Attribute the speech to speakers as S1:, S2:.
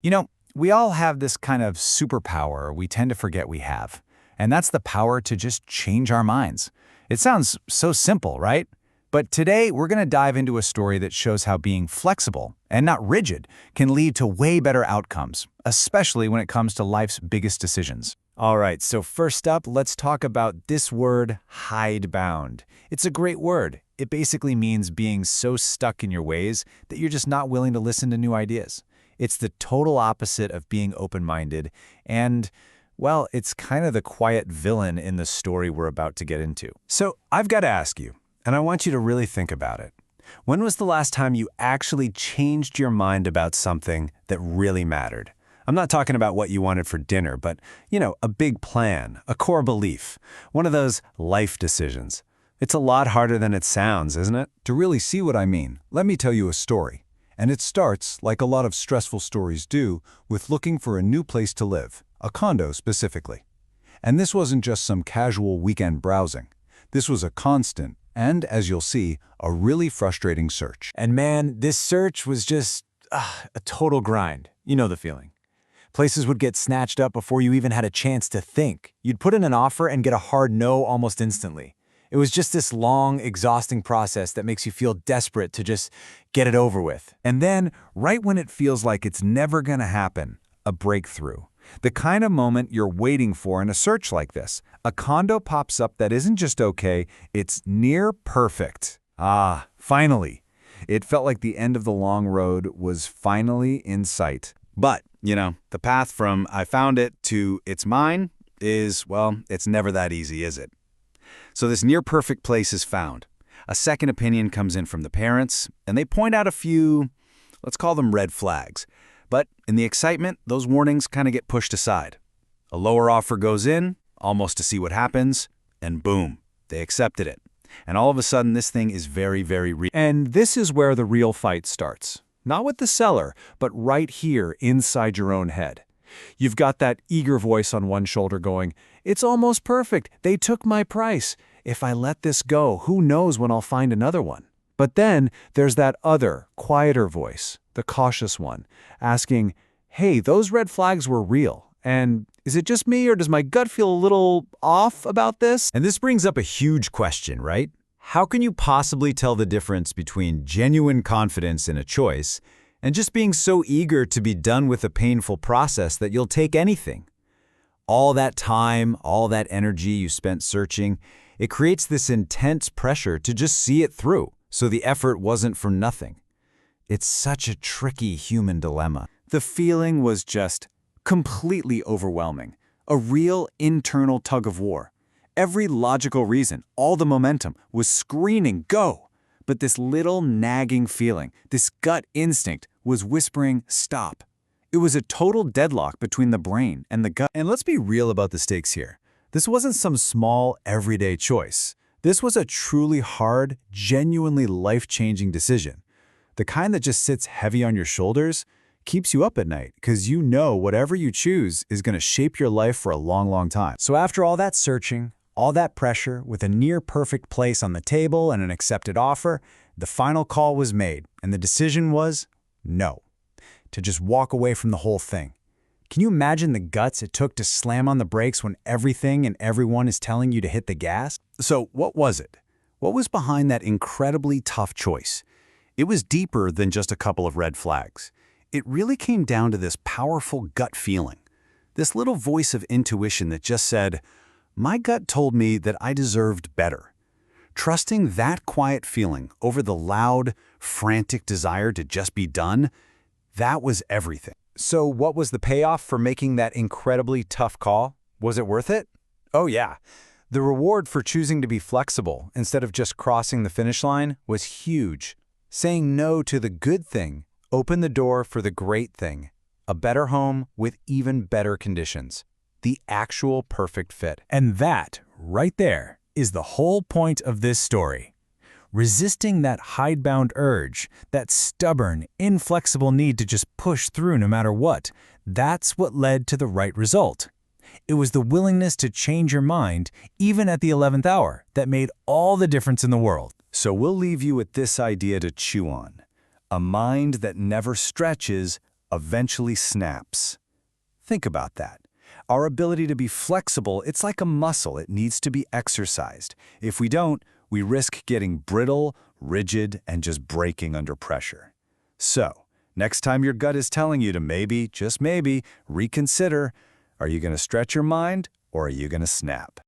S1: You know, we all have this kind of superpower we tend to forget we have, and that's the power to just change our minds. It sounds so simple, right? But today, we're going to dive into a story that shows how being flexible and not rigid can lead to way better outcomes, especially when it comes to life's biggest decisions.
S2: All right, so first up, let's talk about this word, hidebound. It's a great word. It basically means being so stuck in your ways that you're just not willing to listen to new ideas. It's the total opposite of being open-minded, and, well, it's kind of the quiet villain in the story we're about to get into.
S3: So I've got to ask you, and I want you to really think about it. When was the last time you actually changed your mind about something that really mattered? I'm not talking about what you wanted for dinner, but, a big plan, a core belief, one of those life decisions. It's a lot harder than it sounds, isn't it?
S4: To really see what I mean, let me tell you a story. And it starts, like a lot of stressful stories do, with looking for a new place to live, a condo specifically. And this wasn't just some casual weekend browsing. This was a constant, and as you'll see, a really frustrating search.
S2: And man, this search was just a total grind. You know the feeling. Places would get snatched up before you even had a chance to think. You'd put in an offer and get a hard no almost instantly. It was just this long, exhausting process that makes you feel desperate to just get it over with.
S1: And then, right when it feels like it's never going to happen, a breakthrough. The kind of moment you're waiting for in a search like this. A condo pops up that isn't just okay, it's near perfect. Ah, finally. It felt like the end of the long road was finally in sight.
S5: But, the path from I found it to it's mine is, well, it's never that easy, is it? So this near-perfect place is found. A second opinion comes in from the parents, and they point out a few, let's call them red flags. But in the excitement, those warnings kind of get pushed aside. A lower offer goes in, almost to see what happens, and boom, they accepted it. And all of a sudden, this thing is very, very real.
S2: And this is where the real fight starts. Not with the seller, but right here inside your own head. You've got that eager voice on one shoulder going, "It's almost perfect. They took my price. If I let this go, who knows when I'll find another one?" But then there's that other, quieter voice, the cautious one, asking, "Hey, those red flags were real. And is it just me or does my gut feel a little off about this?"
S1: And this brings up a huge question, right? How can you possibly tell the difference between genuine confidence in a choice and just being so eager to be done with a painful process that you'll take anything? All that time, all that energy you spent searching, it creates this intense pressure to just see it through, so the effort wasn't for nothing. It's such a tricky human dilemma.
S2: The feeling was just completely overwhelming, a real internal tug of war. Every logical reason, all the momentum, was screaming, "Go!" But this little nagging feeling, this gut instinct, was whispering, "Stop." It was a total deadlock between the brain and the gut.
S1: And let's be real about the stakes here. This wasn't some small, everyday choice. This was a truly hard, genuinely life-changing decision. The kind that just sits heavy on your shoulders, keeps you up at night, because you know whatever you choose is going to shape your life for a long, long time.
S2: So after all that searching, all that pressure, with a near-perfect place on the table and an accepted offer, the final call was made, and the decision was no. To just walk away from the whole thing. Can you imagine the guts it took to slam on the brakes when everything and everyone is telling you to hit the gas?
S5: So what was it? What was behind that incredibly tough choice? It was deeper than just a couple of red flags. It really came down to this powerful gut feeling. This little voice of intuition that just said, my gut told me that I deserved better. Trusting that quiet feeling over the loud, frantic desire to just be done, that was everything.
S2: So what was the payoff for making that incredibly tough call? Was it worth it? Oh yeah. The reward for choosing to be flexible instead of just crossing the finish line was huge. Saying no to the good thing opened the door for the great thing, a better home with even better conditions. The actual perfect fit. And that, right there, is the whole point of this story. Resisting that hidebound urge, that stubborn, inflexible need to just push through no matter what, that's what led to the right result. It was the willingness to change your mind, even at the 11th hour, that made all the difference in the world.
S5: So we'll leave you with this idea to chew on. A mind that never stretches
S3: eventually snaps. Think about that. Our ability to be flexible, it's like a muscle. It needs to be exercised. If we don't, we risk getting brittle, rigid, and just breaking under pressure. So, next time your gut is telling you to maybe, just maybe, reconsider, are you going to stretch your mind or are you going to snap?